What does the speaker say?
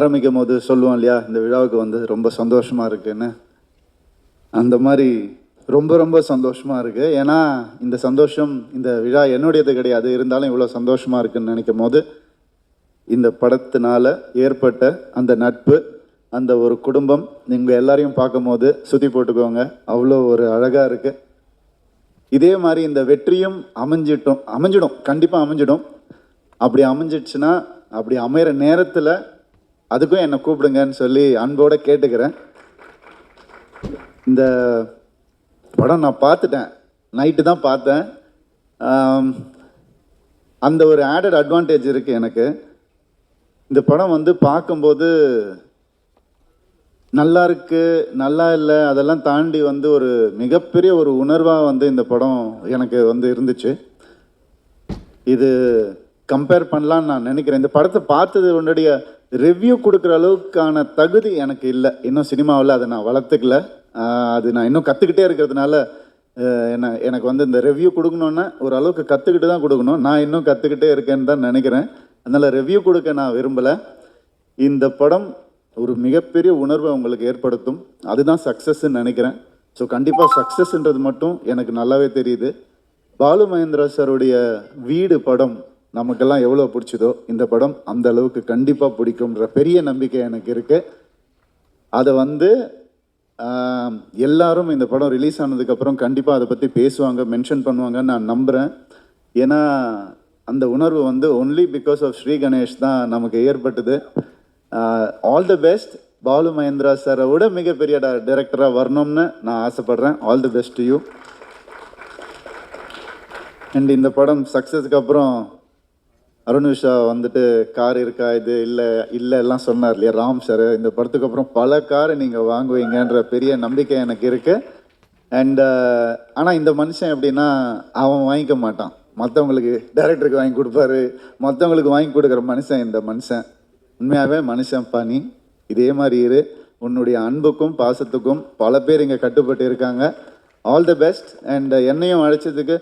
ஆரம்பிக்கும் போது சொல்லுவோம் இல்லையா, இந்த விழாவுக்கு வந்து ரொம்ப சந்தோஷமாக இருக்குன்னு. அந்த மாதிரி ரொம்ப ரொம்ப சந்தோஷமாக இருக்குது. ஏன்னா இந்த சந்தோஷம், இந்த விழா என்னுடையது கிடையாது, இருந்தாலும் இவ்வளோ சந்தோஷமாக இருக்குதுன்னு நினைக்கும் போது, இந்த படத்தினால ஏற்பட்ட அந்த நட்பு, அந்த ஒரு குடும்பம், நீங்கள் எல்லாரையும் பார்க்கும்போது சுற்றி போட்டுக்கோங்க, அவ்வளோ ஒரு அழகாக இருக்குது. இதே மாதிரி இந்த வெற்றியும் அமைஞ்சிடும், கண்டிப்பாக அமைஞ்சிடும். அப்படி அமைஞ்சிடுச்சுன்னா, அப்படி அமைகிற நேரத்தில் அதுக்கும் என்னை கூப்பிடுங்கன்னு சொல்லி அன்போடு கேட்டுக்கிறேன். இந்த படம் நான் பார்த்துட்டேன், நைட்டு தான் பார்த்தேன். அந்த ஒரு ஆடட் அட்வான்டேஜ் இருக்குது எனக்கு. இந்த படம் வந்து பார்க்கும்போது நல்லா இருக்குது, நல்லா இல்லை, அதெல்லாம் தாண்டி வந்து ஒரு மிகப்பெரிய ஒரு உணர்வாக வந்து இந்த படம் எனக்கு வந்து இருந்துச்சு. இது கம்பேர் பண்ணலான்னு நான் நினைக்கிறேன். இந்த படத்தை பார்த்தது உன்னுடைய ரிவ்யூ கொடுக்குற அளவுக்கான தகுதி எனக்கு இல்லை. இன்னும் சினிமாவில் அதை நான் வளர்த்துக்கல. அது நான் இன்னும் கற்றுக்கிட்டே இருக்கிறதுனால எனக்கு வந்து இந்த ரிவ்யூ கொடுக்கணுன்னா ஒரு அளவுக்கு கற்றுக்கிட்டு தான் கொடுக்கணும். நான் இன்னும் கற்றுக்கிட்டே இருக்கேன்னு தான் நினைக்கிறேன். அதனால் ரிவ்யூ கொடுக்க நான் விரும்பலை. இந்த படம் ஒரு மிகப்பெரிய உணர்வை உங்களுக்கு ஏற்படுத்தும். அதுதான் சக்ஸஸ்ன்னு நினைக்கிறேன். ஸோ கண்டிப்பாக சக்ஸஸ்ன்றது மட்டும் எனக்கு நல்லாவே தெரியுது. பாலு மகேந்திரா சாருடைய வீடு படம் நமக்கெல்லாம் எவ்வளோ பிடிச்சதோ, இந்த படம் அந்த அளவுக்கு கண்டிப்பாக பிடிக்கும்ன்ற பெரிய நம்பிக்கை எனக்கு இருக்குது. அதை வந்து எல்லாரும் இந்த படம் ரிலீஸ் ஆனதுக்கப்புறம் கண்டிப்பாக அதை பற்றி பேசுவாங்க, மென்ஷன் பண்ணுவாங்கன்னு நான் நம்புகிறேன். ஏன்னா அந்த உணர்வு வந்து only because of Sri Ganesh தான் நமக்கு ஏற்பட்டது. All the best. Balu Mahendra சாரை விட மிகப்பெரிய டைரக்டராக வரணும்னு நான் ஆசைப்பட்றேன். All the best to you. And இந்த படம் சக்ஸஸ்க்கு அப்புறம் அருணுஷா வந்துட்டு கார் இருக்கா, இது இல்லை எல்லாம் சொன்னார் இல்லையா ராம் சார். இந்த படத்துக்கு அப்புறம் பல காரை நீங்கள் வாங்குவீங்கன்ற பெரிய நம்பிக்கை எனக்கு இருக்குது. அண்ட் ஆனால் இந்த மனுஷன் எப்படின்னா, அவன் வாங்கிக்க மாட்டான், மற்றவங்களுக்கு டைரக்டருக்கு வாங்கி கொடுப்பாரு, மற்றவங்களுக்கு வாங்கி கொடுக்குற மனுஷன் இந்த மனுஷன். உண்மையாகவே மனுஷன் நீ இதே மாதிரி இரு. உன்னுடைய அன்புக்கும் பாசத்துக்கும் பல பேர் இங்கே கட்டுப்பட்டு இருக்காங்க. All the best. அண்ட் என்னையும் அழைச்சதுக்கு